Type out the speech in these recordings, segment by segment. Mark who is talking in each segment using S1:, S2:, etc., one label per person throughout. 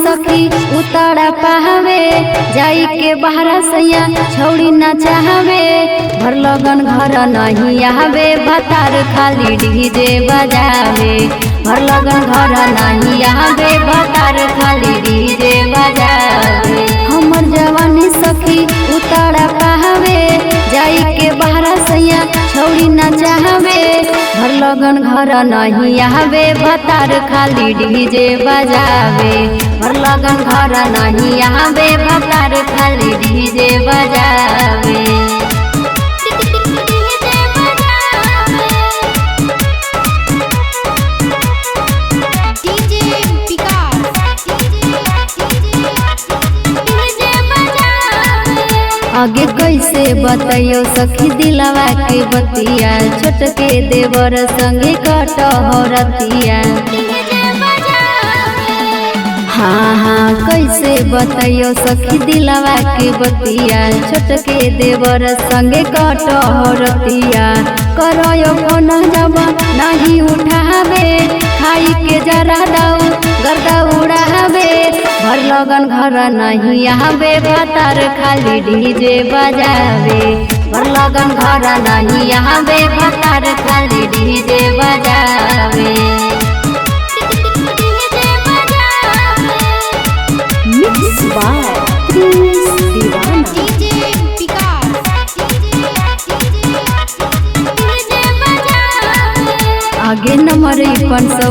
S1: सखी उतारा पावे जाई के बहरा सैया छौड़ी ना चाहवे भर लगन घर नहीं आवे भतार खाली डीजे बजावे भर लगन घर नहीं आवे भतार खाली डीजे बजावे हमर जवानी सखी उतारा पावे जाई के बहरा सैया छौड़ी ना चाहवे भर लगन घर नहीं आवे भतार खाली डीजे बजावे भर लगन घर नहीं आवे भतार खाली डीजे बजावे। आगे कैसे बताइयो सखी दिलवा के बतिया छोटके देवर संगे कटहरतिया हाँ कैसे बताइयो सखी दिलवा के बतिया छोटके देवर संगे कटहरतिया करयो फोन जब नहीं उठावे खाई के जरा दाऊ गर्दा उड़ावे भर लगन घर नहीं आवे भतार खाली डीजे बजावे भर लगन घर नहीं आवे भतार खाली डीजे बजावे। मिक्स बाय आगे नंबर 500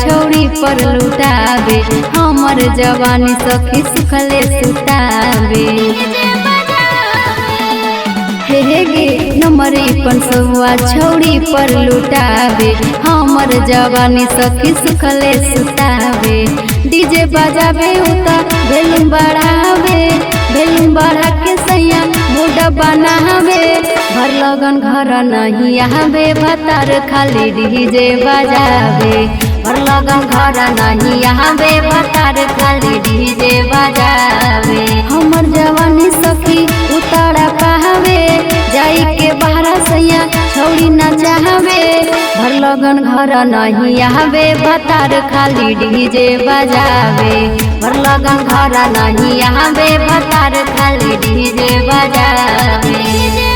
S1: छौड़ी पर लुटावे हमर जवानी सखी सुखले सुतावे हे गे नंबर 500 छौड़ी पर लुटावे हमर जवानी सखी सुखले सुतावे डीजे बजावे उता बेलूम बढ़ा के सैया मूड बनावे भर लगन घर नहीं आवे भतार खाली डीजे बजावे भर लगन घर नहीं आवे भतार खाली डीजे बजावे हमर जवानी सखी उतारा पावे जाई के बहरा सैया छौड़ी ना चाहवे भर लगन घर नहीं आवे भतार खाली डीजे बजावे भर लगन घर नहीं आवे भतार खाली डीजे बजावे।